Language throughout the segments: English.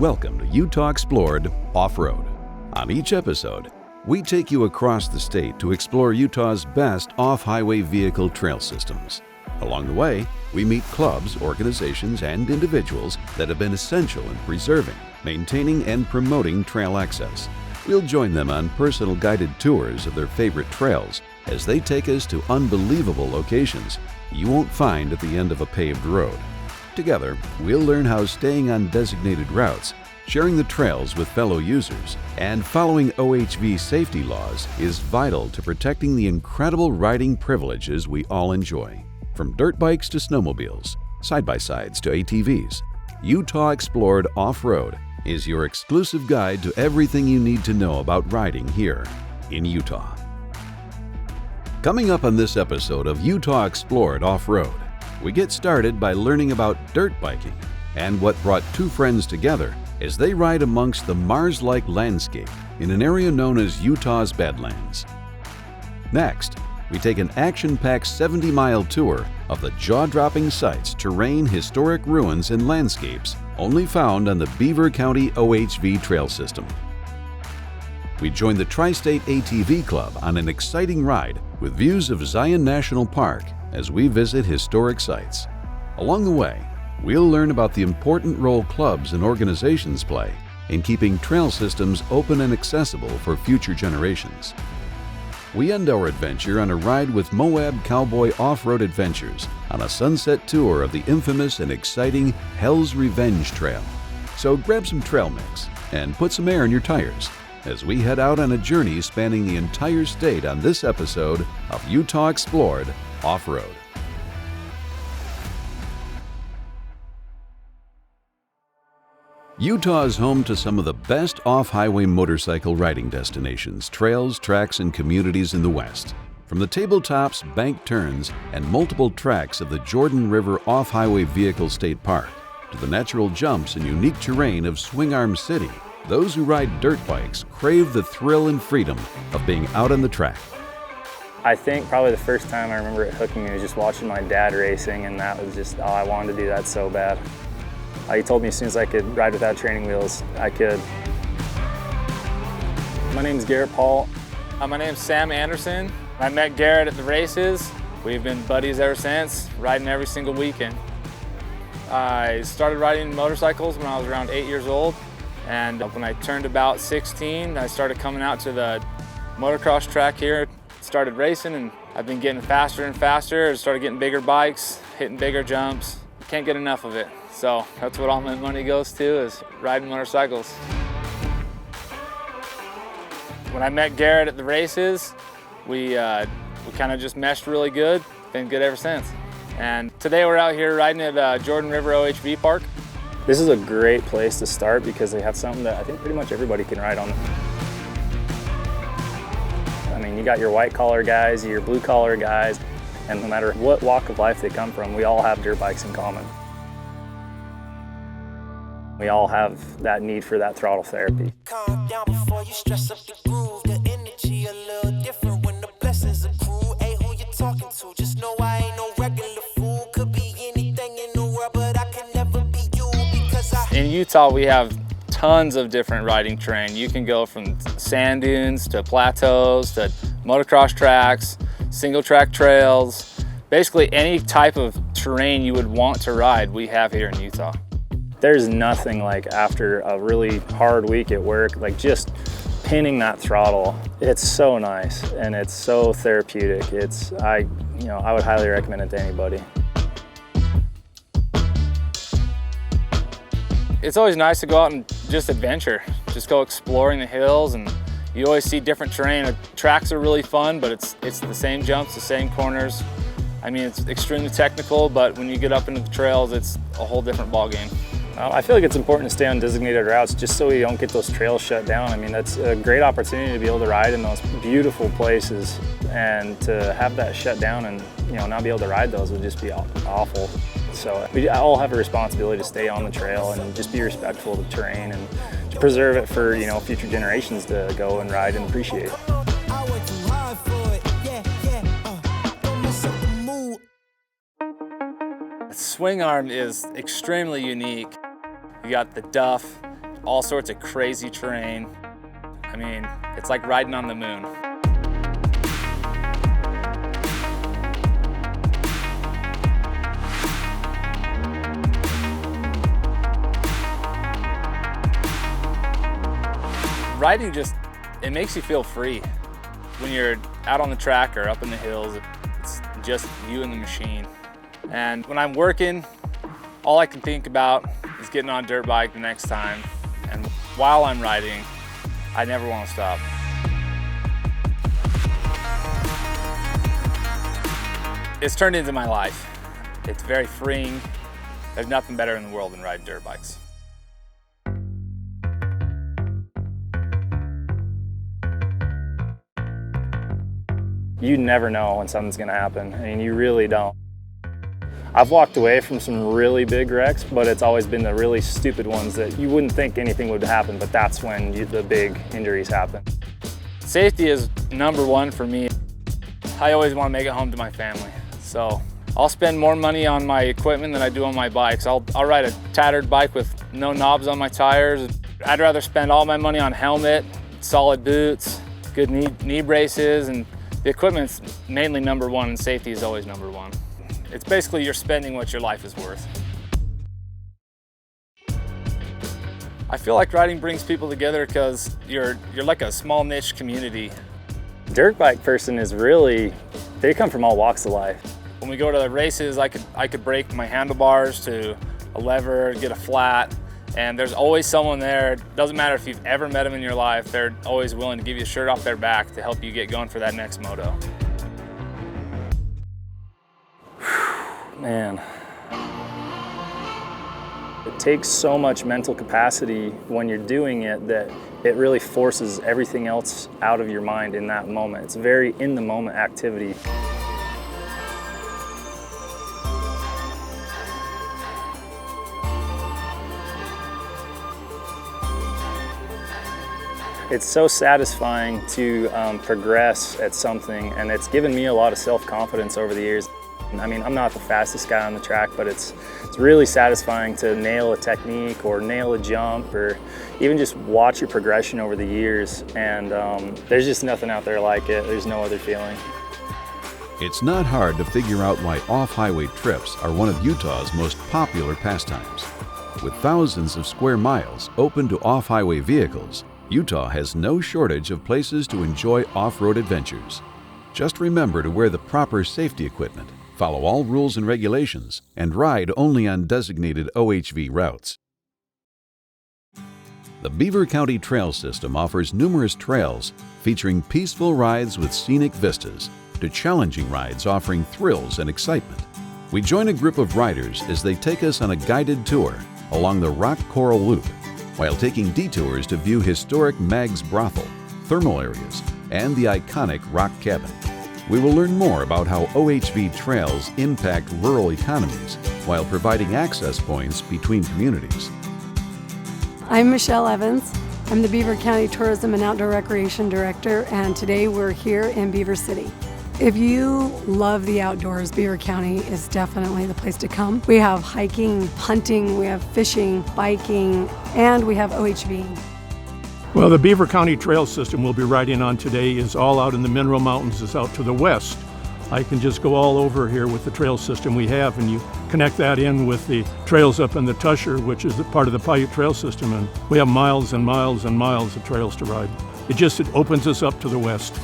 Welcome to Utah Explored Off-Road. On each episode, we take you across the state to explore Utah's best off-highway vehicle trail systems. Along the way, we meet clubs, organizations, and individuals that have been essential in preserving, maintaining, and promoting trail access. We'll join them on personal guided tours of their favorite trails as they take us to unbelievable locations you won't find at the end of a paved road. Together, we'll learn how staying on designated routes, sharing the trails with fellow users, and following OHV safety laws is vital to protecting the incredible riding privileges we all enjoy. From dirt bikes to snowmobiles, side-by-sides to ATVs, Utah Explored Off-Road is your exclusive guide to everything you need to know about riding here in Utah. Coming up on this episode of Utah Explored Off-Road, we get started by learning about dirt biking and what brought two friends together as they ride amongst the Mars-like landscape in an area known as Utah's Badlands. Next, we take an action-packed 70-mile tour of the jaw-dropping sights, terrain, historic ruins, and landscapes only found on the Beaver County OHV trail system. We join the Tri-State ATV Club on an exciting ride with views of Zion National Park as we visit historic sites. Along the way, we'll learn about the important role clubs and organizations play in keeping trail systems open and accessible for future generations. We end our adventure on a ride with Moab Cowboy Off-Road Adventures on a sunset tour of the infamous and exciting Hell's Revenge Trail. So grab some trail mix and put some air in your tires as we head out on a journey spanning the entire state on this episode of Utah Explored Off-Road. Utah is home to some of the best off-highway motorcycle riding destinations, trails, tracks, and communities in the West. From the tabletops, bank turns, and multiple tracks of the Jordan River Off-Highway Vehicle State Park, to the natural jumps and unique terrain of Swing Arm City, those who ride dirt bikes crave the thrill and freedom of being out on the track. I think probably the first time I remember it hooking me was just watching my dad racing, and that was just, I wanted to do that so bad. He told me as soon as I could ride without training wheels, I could. My name's Garrett Paul. My name's Sam Anderson. I met Garrett at the races. We've been buddies ever since, riding every single weekend. I started riding motorcycles when I was around 8 years old, and when I turned about 16, I started coming out to the motocross track here, started racing, and I've been getting faster and faster. I started getting bigger bikes, hitting bigger jumps. Can't get enough of it. So that's what all my money goes to, is riding motorcycles. When I met Garrett at the races, we kind of just meshed really good. Been good ever since. And today we're out here riding at Jordan River OHV Park. This is a great place to start because they have something that I think pretty much everybody can ride on. I mean, you got your white collar guys, your blue collar guys, and no matter what walk of life they come from, we all have dirt bikes in common. We all have that need for that throttle therapy. Calm down before you stress up the groove. The energy a little different when the blessings accrue. Hey, who you talking to? Just know I ain't no regular fool. Could be anything in the world, but I can never be you because In Utah, we have tons of different riding terrain. You can go from sand dunes to plateaus to motocross tracks, single track trails. Basically any type of terrain you would want to ride, we have here in Utah. There's nothing like after a really hard week at work, like just pinning that throttle. It's so nice and it's so therapeutic. I would highly recommend it to anybody. It's always nice to go out and just adventure, just go exploring the hills, and you always see different terrain. The tracks are really fun, but it's the same jumps, the same corners. I mean, it's extremely technical, but when you get up into the trails, it's a whole different ballgame. I feel like it's important to stay on designated routes just so you don't get those trails shut down. I mean, that's a great opportunity to be able to ride in those beautiful places, and to have that shut down and not be able to ride those would just be awful. So we all have a responsibility to stay on the trail and just be respectful of the terrain and to preserve it for future generations to go and ride and appreciate. Swing arm is extremely unique. You got the duff, all sorts of crazy terrain. I mean, it's like riding on the moon. Riding it makes you feel free. When you're out on the track or up in the hills, it's just you and the machine. And when I'm working, all I can think about is getting on a dirt bike the next time. And while I'm riding, I never want to stop. It's turned into my life. It's very freeing. There's nothing better in the world than riding dirt bikes. You never know when something's gonna happen. I mean, you really don't. I've walked away from some really big wrecks, but it's always been the really stupid ones that you wouldn't think anything would happen, but that's when the big injuries happen. Safety is number one for me. I always want to make it home to my family. So I'll spend more money on my equipment than I do on my bikes. I'll ride a tattered bike with no knobs on my tires. I'd rather spend all my money on helmet, solid boots, good knee braces, and the equipment's mainly number one, and safety is always number one. It's basically you're spending what your life is worth. I feel like riding brings people together because you're like a small niche community. Dirt bike person is really, they come from all walks of life. When we go to the races, I could break my handlebars to a lever, get a flat, and there's always someone there. Doesn't matter if you've ever met them in your life, they're always willing to give you a shirt off their back to help you get going for that next moto. Man, it takes so much mental capacity when you're doing it that it really forces everything else out of your mind in that moment. It's a very in the moment activity. It's so satisfying to progress at something, and it's given me a lot of self-confidence over the years. I mean, I'm not the fastest guy on the track, but it's really satisfying to nail a technique or nail a jump or even just watch your progression over the years. And there's just nothing out there like it. There's no other feeling. It's not hard to figure out why off-highway trips are one of Utah's most popular pastimes. With thousands of square miles open to off-highway vehicles, Utah has no shortage of places to enjoy off-road adventures. Just remember to wear the proper safety equipment, follow all rules and regulations, and ride only on designated OHV routes. The Beaver County Trail System offers numerous trails featuring peaceful rides with scenic vistas to challenging rides offering thrills and excitement. We join a group of riders as they take us on a guided tour along the Rock Coral Loop, while taking detours to view historic Mag's Brothel, thermal areas, and the iconic Rock Cabin. We will learn more about how OHV trails impact rural economies while providing access points between communities. I'm Michelle Evans. I'm the Beaver County Tourism and Outdoor Recreation Director, and today we're here in Beaver City. If you love the outdoors, Beaver County is definitely the place to come. We have hiking, hunting, we have fishing, biking, and we have OHV. Well, the Beaver County Trail System we'll be riding on today is all out in the Mineral Mountains. It's out to the west. I can just go all over here with the trail system we have, and you connect that in with the trails up in the Tusher, which is part of the Paiute Trail System, and we have miles and miles and miles of trails to ride. It opens us up to the west.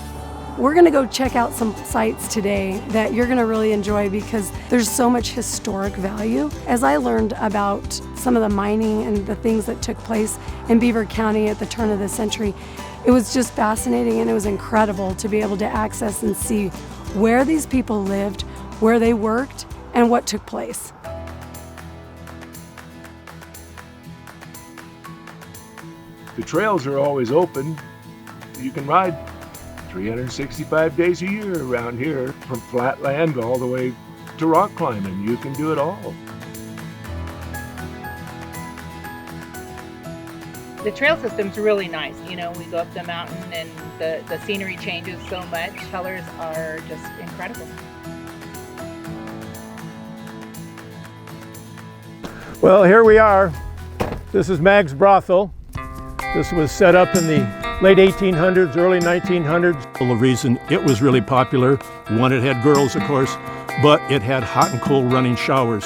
We're gonna go check out some sites today that you're gonna really enjoy because there's so much historic value. As I learned about some of the mining and the things that took place in Beaver County at the turn of the century, it was just fascinating and it was incredible to be able to access and see where these people lived, where they worked, and what took place. The trails are always open. You can ride 365 days a year around here, from flat land all the way to rock climbing. You can do it all. The trail system's really nice. You know, we go up the mountain and the scenery changes so much. Colors are just incredible. Well, here we are. This is Mag's Brothel. This was set up in the late 1800s, early 1900s. The reason it was really popular, one, it had girls, of course, but it had hot and cold running showers.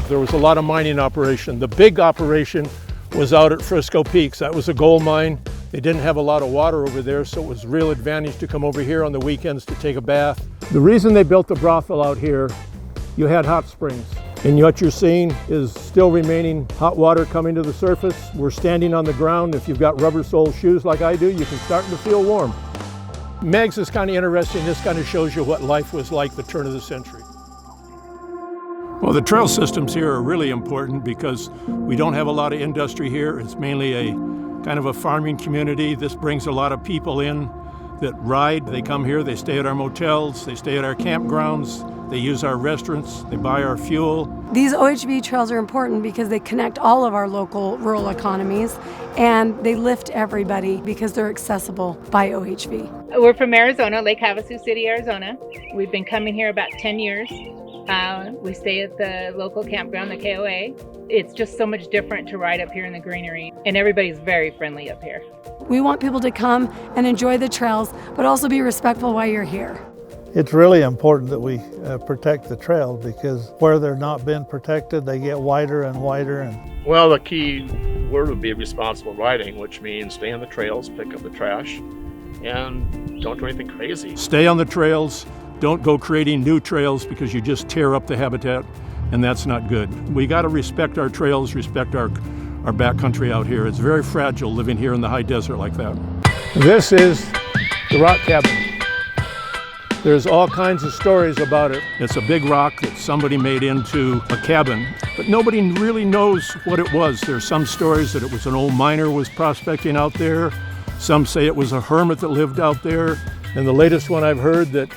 There was a lot of mining operation. The big operation was out at Frisco Peaks. That was a gold mine. They didn't have a lot of water over there, so it was a real advantage to come over here on the weekends to take a bath. The reason they built the brothel out here, you had hot springs. And what you're seeing is still remaining hot water coming to the surface. We're standing on the ground. If you've got rubber sole shoes like I do, you can start to feel warm. Megs is kind of interesting. This kind of shows you what life was like the turn of the century. Well, the trail systems here are really important because we don't have a lot of industry here. It's mainly a kind of a farming community. This brings a lot of people in that ride. They come here, they stay at our motels, they stay at our campgrounds, they use our restaurants, they buy our fuel. These OHV trails are important because they connect all of our local rural economies and they lift everybody because they're accessible by OHV. We're from Arizona, Lake Havasu City, Arizona. We've been coming here about 10 years. We stay at the local campground, the KOA. It's just so much different to ride up here in the greenery, and everybody's very friendly up here. We want people to come and enjoy the trails, but also be respectful while you're here. It's really important that we protect the trail because where they're not being protected, they get wider and wider. Well, the key word would be responsible riding, which means stay on the trails, pick up the trash, and don't do anything crazy. Stay on the trails. Don't go creating new trails because you just tear up the habitat, and that's not good. We got to respect our trails, respect our backcountry out here. It's very fragile living here in the high desert like that. This is the rock cabin. There's all kinds of stories about it. It's a big rock that somebody made into a cabin, but nobody really knows what it was. There's some stories that it was an old miner was prospecting out there. Some say it was a hermit that lived out there. And the latest one I've heard that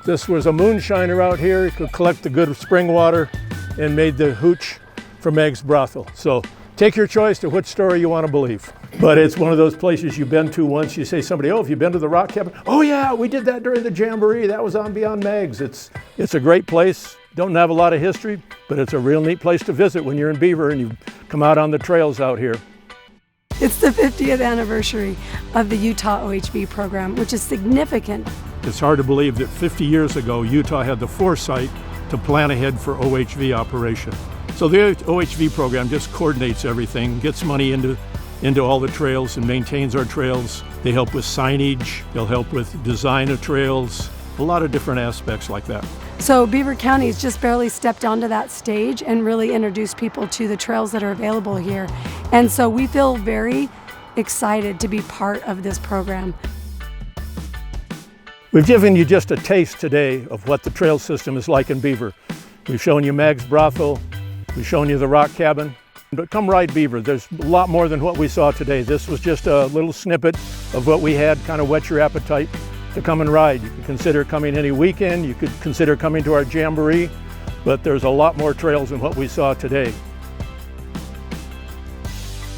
this was a moonshiner out here. He could collect the good spring water and made the hooch for Meg's brothel. So take your choice to which story you want to believe. But it's one of those places you've been to once. You say somebody, oh, have you been to the rock cabin? Oh yeah, we did that during the Jamboree. That was on Beyond Meg's. It's a great place. Don't have a lot of history, but it's a real neat place to visit when you're in Beaver and you come out on the trails out here. It's the 50th anniversary of the Utah OHV program, which is significant. It's hard to believe that 50 years ago, Utah had the foresight to plan ahead for OHV operation. So the OHV program just coordinates everything, gets money into all the trails and maintains our trails. They help with signage, they'll help with design of trails, a lot of different aspects like that. So Beaver County has just barely stepped onto that stage and really introduced people to the trails that are available here. And so we feel very excited to be part of this program. We've given you just a taste today of what the trail system is like in Beaver. We've shown you Meg's brothel, we've shown you the rock cabin, but come ride Beaver. There's a lot more than what we saw today. This was just a little snippet of what we had, kind of whet your appetite to come and ride. You could consider coming any weekend, you could consider coming to our Jamboree, but there's a lot more trails than what we saw today.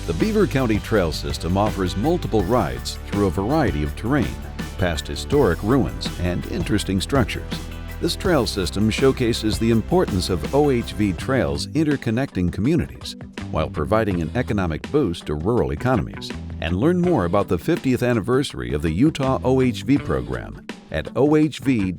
The Beaver County Trail System offers multiple rides through a variety of terrain, past historic ruins, and interesting structures. This trail system showcases the importance of OHV trails interconnecting communities while providing an economic boost to rural economies. And learn more about the 50th anniversary of the Utah OHV program at ohv.utah.gov.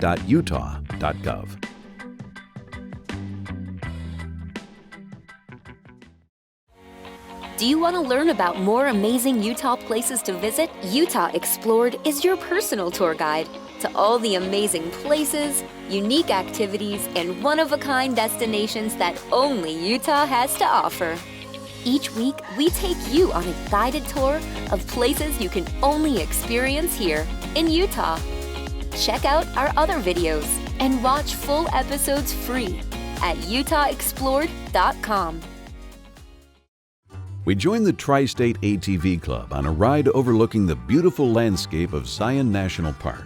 Do you want to learn about more amazing Utah places to visit? Utah Explored is your personal tour guide to all the amazing places, unique activities, and one-of-a-kind destinations that only Utah has to offer. Each week, we take you on a guided tour of places you can only experience here in Utah. Check out our other videos and watch full episodes free at utahexplored.com. We joined the Tri-State ATV Club on a ride overlooking the beautiful landscape of Zion National Park.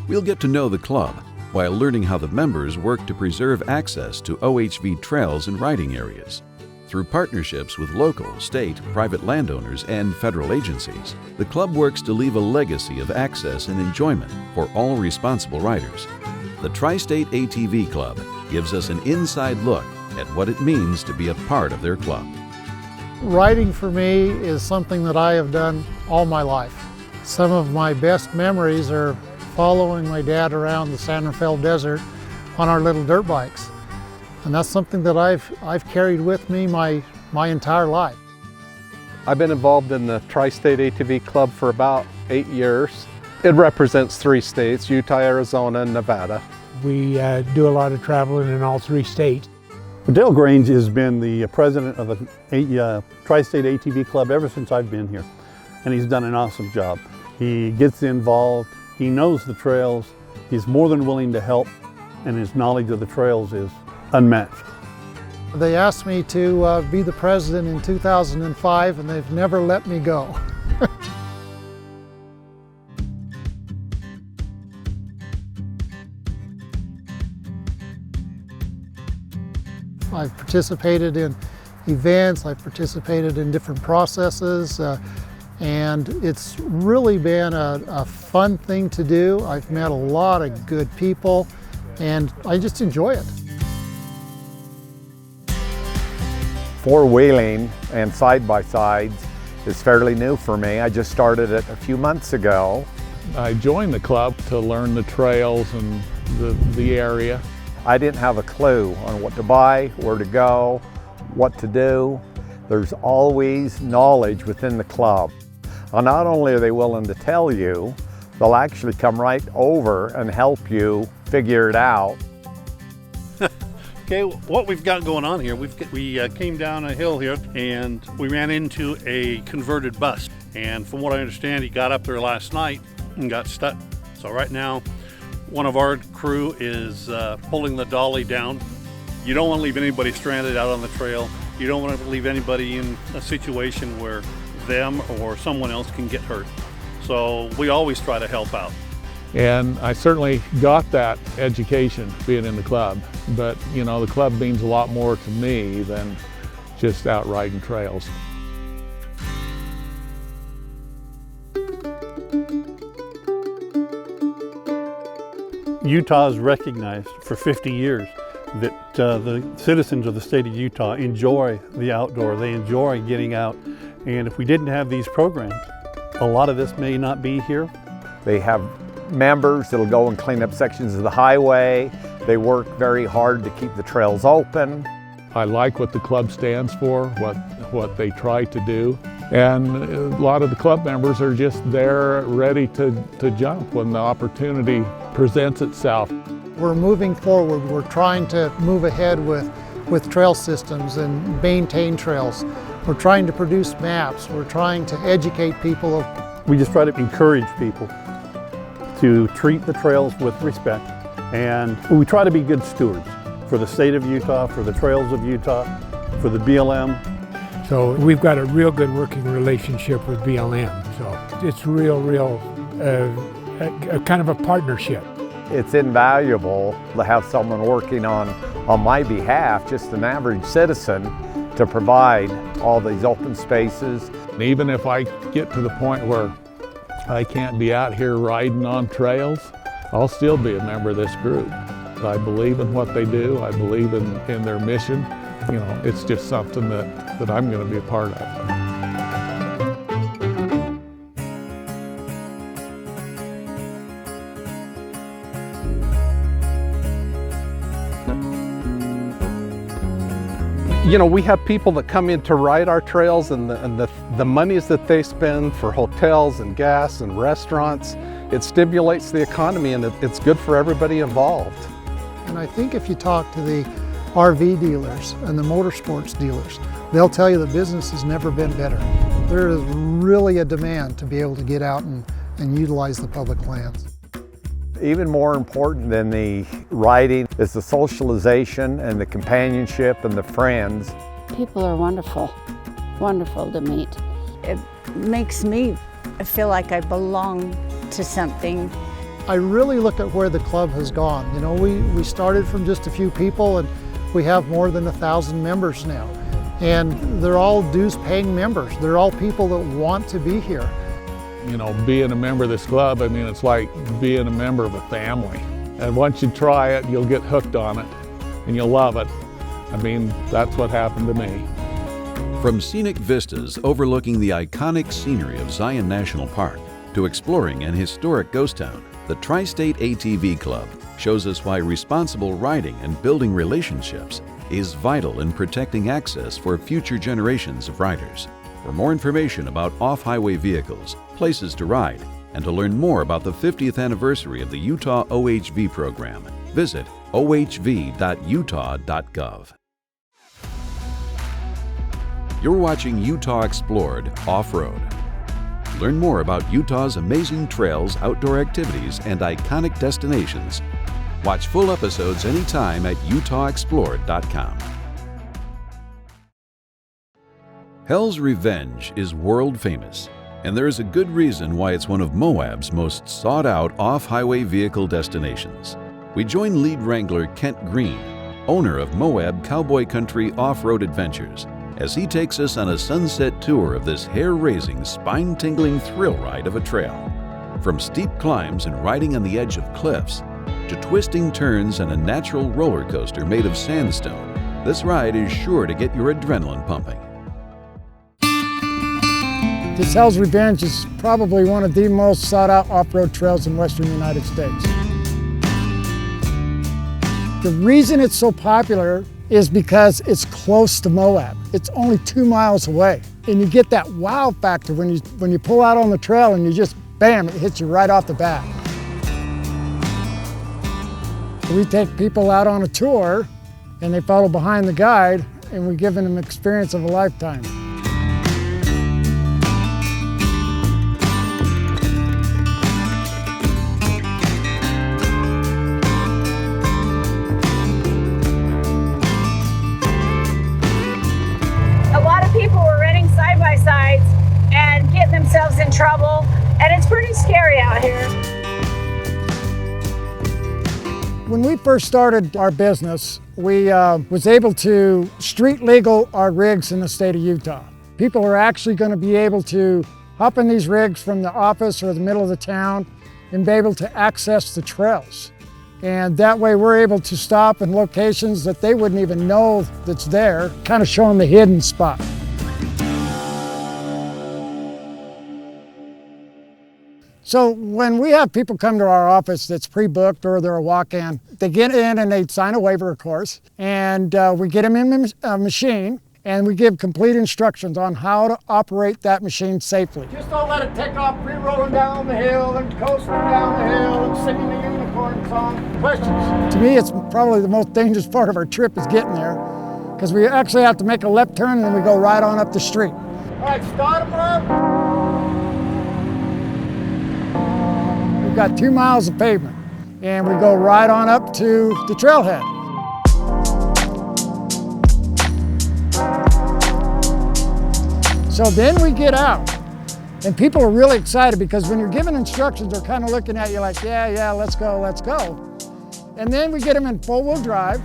We'll get to know the club while learning how the members work to preserve access to OHV trails and riding areas. Through partnerships with local, state, private landowners, and federal agencies, the club works to leave a legacy of access and enjoyment for all responsible riders. The Tri-State ATV Club gives us an inside look at what it means to be a part of their club. Riding for me is something that I have done all my life. Some of my best memories are following my dad around the San Rafael Desert on our little dirt bikes. And that's something that I've carried with me my entire life. I've been involved in the Tri-State ATV Club for about 8 years. It represents 3 states, Utah, Arizona, and Nevada. We do a lot of traveling in all 3 states. Dale Grange has been the president of the Tri-State ATV Club ever since I've been here, and he's done an awesome job. He gets involved, he knows the trails, he's more than willing to help, and his knowledge of the trails is unmatched. They asked me to be the president in 2005, and they've never let me go. I've participated in events, I've participated in different processes, and it's really been a fun thing to do. I've met a lot of good people, and I just enjoy it. Four-wheeling and side-by-sides is fairly new for me. I just started it a few months ago. I joined the club to learn the trails and the area. I didn't have a clue on what to buy, where to go, what to do. There's always knowledge within the club. Not only are they willing to tell you, they'll actually come right over and help you figure it out. Okay, what we've got going on here, we came down a hill here and we ran into a converted bus. And from what I understand, he got up there last night and got stuck. So right now, one of our crew is pulling the dolly down. You don't want to leave anybody stranded out on the trail. You don't want to leave anybody in a situation where them or someone else can get hurt. So we always try to help out. And I certainly got that education being in the club, but you know, the club means a lot more to me than just out riding trails. Utah has recognized for 50 years that the citizens of the state of Utah enjoy the outdoor, they enjoy getting out, and if we didn't have these programs, a lot of this may not be here. They have members that'll go and clean up sections of the highway. They work very hard to keep the trails open. I like what the club stands for, what they try to do. And a lot of the club members are just there ready to jump when the opportunity presents itself. We're moving forward. We're trying to move ahead with trail systems and maintain trails. We're trying to produce maps. We're trying to educate people. We just try to encourage people to treat the trails with respect, and we try to be good stewards for the state of Utah, for the trails of Utah, for the BLM. So we've got a real good working relationship with BLM. So it's a kind of a partnership. It's invaluable to have someone working on my behalf, just an average citizen, to provide all these open spaces. Even if I get to the point where I can't be out here riding on trails, I'll still be a member of this group. I believe in what they do. I believe in their mission. You know, it's just something that I'm going to be a part of. You know, we have people that come in to ride our trails, and the monies that they spend for hotels and gas and restaurants, it stimulates the economy, and it's good for everybody involved. And I think if you talk to the RV dealers and the motorsports dealers, they'll tell you the business has never been better. There is really a demand to be able to get out and utilize the public lands. Even more important than the riding is the socialization and the companionship and the friends. People are wonderful, wonderful to meet. It makes me feel like I belong to something. I really look at where the club has gone. You know, we started from just a few people, and we have more than 1,000 members now. And they're all dues-paying members. They're all people that want to be here. You know, being a member of this club, I mean, it's like being a member of a family. And once you try it, you'll get hooked on it, and you'll love it. I mean, that's what happened to me. From scenic vistas overlooking the iconic scenery of Zion National Park to exploring an historic ghost town, the Tri-State ATV Club shows us why responsible riding and building relationships is vital in protecting access for future generations of riders. For more information about off-highway vehicles, places to ride, and to learn more about the 50th anniversary of the Utah OHV program, visit ohv.utah.gov. You're watching Utah Explored Off-Road. Learn more about Utah's amazing trails, outdoor activities, and iconic destinations. Watch full episodes anytime at utahexplored.com. Hell's Revenge is world famous, and there is a good reason why it's one of Moab's most sought-out off-highway vehicle destinations. We join lead wrangler Kent Green, owner of Moab Cowboy Country Off-Road Adventures, as he takes us on a sunset tour of this hair-raising, spine-tingling thrill ride of a trail. From steep climbs and riding on the edge of cliffs, to twisting turns and a natural roller coaster made of sandstone, this ride is sure to get your adrenaline pumping. This Hell's Revenge is probably one of the most sought-out off-road trails in western United States. The reason it's so popular is because it's close to Moab. It's only 2 miles away. And you get that wow factor when you pull out on the trail and you just, bam, it hits you right off the bat. We take people out on a tour and they follow behind the guide and we give them an experience of a lifetime. Sides and getting themselves in trouble, and it's pretty scary out here. When we first started our business, we was able to street legal our rigs in the state of Utah. People are actually going to be able to hop in these rigs from the office or the middle of the town and be able to access the trails. And that way we're able to stop in locations that they wouldn't even know that's there, kind of showing the hidden spot. So when we have people come to our office that's pre-booked or they're a walk-in, they get in and they sign a waiver, of course, and we get them in a machine and we give complete instructions on how to operate that machine safely. Just don't let it take off pre-rolling down the hill and coasting down the hill and singing the unicorn song. Questions? To me, it's probably the most dangerous part of our trip is getting there, because we actually have to make a left turn and then we go right on up the street. All right, start them up. We've got 2 miles of pavement, and we go right on up to the trailhead. So then we get out, and people are really excited because when you're giving instructions, they're kind of looking at you like, yeah, let's go, let's go. And then we get them in four-wheel drive,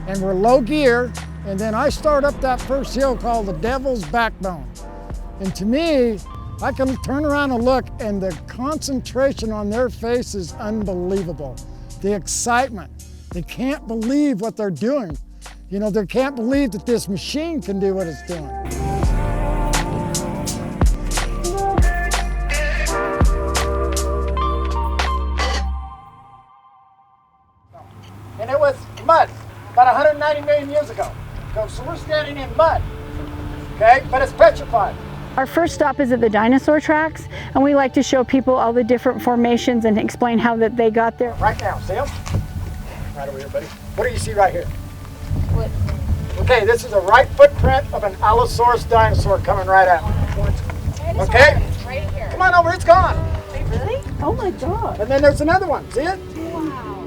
and we're low gear, and then I start up that first hill called the Devil's Backbone. And to me, I can turn around and look, and the concentration on their face is unbelievable. The excitement. They can't believe what they're doing. You know, they can't believe that this machine can do what it's doing. And it was mud, about 190 million years ago. So we're standing in mud, okay? But it's petrified. Our first stop is at the dinosaur tracks, and we like to show people all the different formations and explain how that they got there. Right now, see them? Right over here, buddy. What do you see right here? What? Okay, this is a right footprint of an Allosaurus dinosaur coming right at me. Okay? Right here. Come on over, it's gone. Wait, really? Oh my God. And then there's another one, see it? Wow.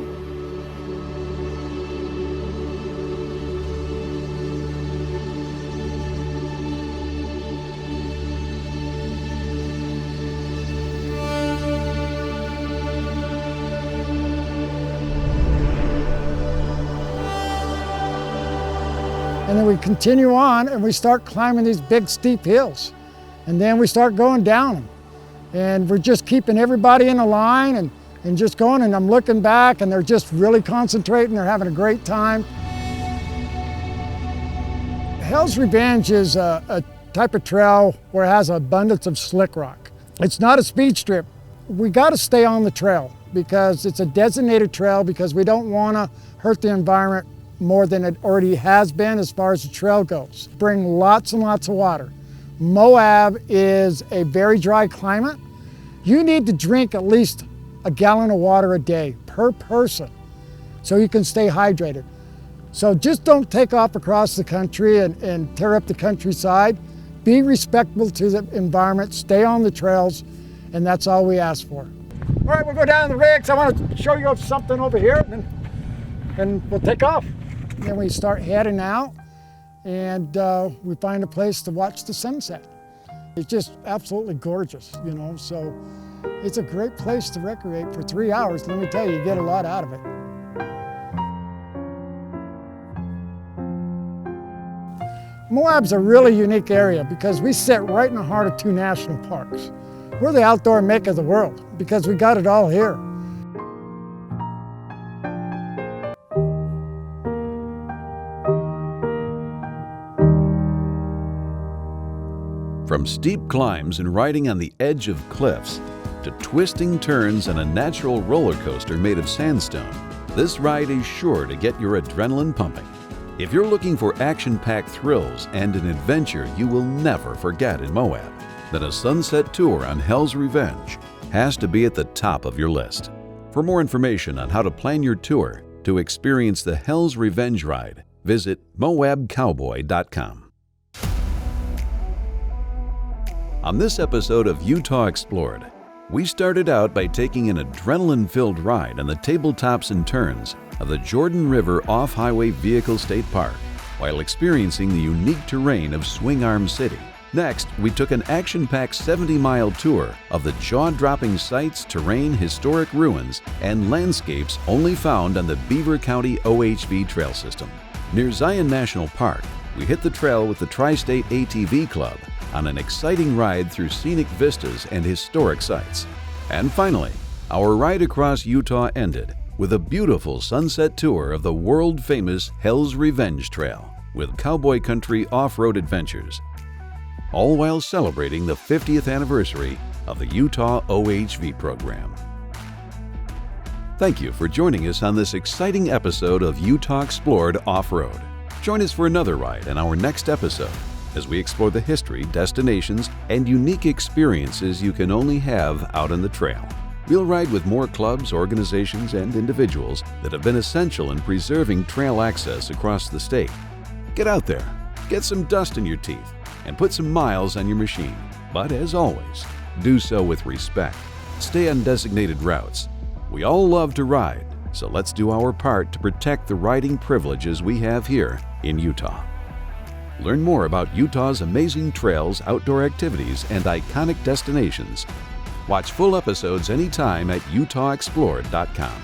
And then we continue on and we start climbing these big steep hills. And then we start going down them. And we're just keeping everybody in a line and just going, and I'm looking back and they're just really concentrating, they're having a great time. Hell's Revenge is a type of trail where it has an abundance of slick rock. It's not a speed strip. We got to stay on the trail because it's a designated trail because we don't want to hurt the environment more than it already has been as far as the trail goes. Bring lots and lots of water. Moab is a very dry climate. You need to drink at least a gallon of water a day per person so you can stay hydrated. So just don't take off across the country and tear up the countryside. Be respectful to the environment, stay on the trails, and that's all we ask for. All right, we'll go down the rigs. I want to show you something over here, and we'll take off. Then we start heading out, and we find a place to watch the sunset. It's just absolutely gorgeous, you know, so it's a great place to recreate for 3 hours. Let me tell you, you get a lot out of it. Moab's a really unique area because we sit right in the heart of 2 national parks. We're the outdoor mecca of the world because we got it all here. From steep climbs and riding on the edge of cliffs to twisting turns and a natural roller coaster made of sandstone, this ride is sure to get your adrenaline pumping. If you're looking for action-packed thrills and an adventure you will never forget in Moab, then a sunset tour on Hell's Revenge has to be at the top of your list. For more information on how to plan your tour to experience the Hell's Revenge ride, visit moabcowboy.com. On this episode of Utah Explored, we started out by taking an adrenaline-filled ride on the tabletops and turns of the Jordan River Off-Highway Vehicle State Park while experiencing the unique terrain of Swing Arm City. Next, we took an action-packed 70-mile tour of the jaw-dropping sights, terrain, historic ruins, and landscapes only found on the Beaver County OHV trail system. Near Zion National Park, we hit the trail with the Tri-State ATV Club on an exciting ride through scenic vistas and historic sites. And finally, our ride across Utah ended with a beautiful sunset tour of the world-famous Hell's Revenge Trail with cowboy country off-road adventures, all while celebrating the 50th anniversary of the Utah OHV program. Thank you for joining us on this exciting episode of Utah Explored Off-Road. Join us for another ride in our next episode as we explore the history, destinations, and unique experiences you can only have out on the trail. We'll ride with more clubs, organizations, and individuals that have been essential in preserving trail access across the state. Get out there, get some dust in your teeth, and put some miles on your machine. But as always, do so with respect. Stay on designated routes. We all love to ride, so let's do our part to protect the riding privileges we have here in Utah. Learn more about Utah's amazing trails, outdoor activities, and iconic destinations. Watch full episodes anytime at utahexplored.com.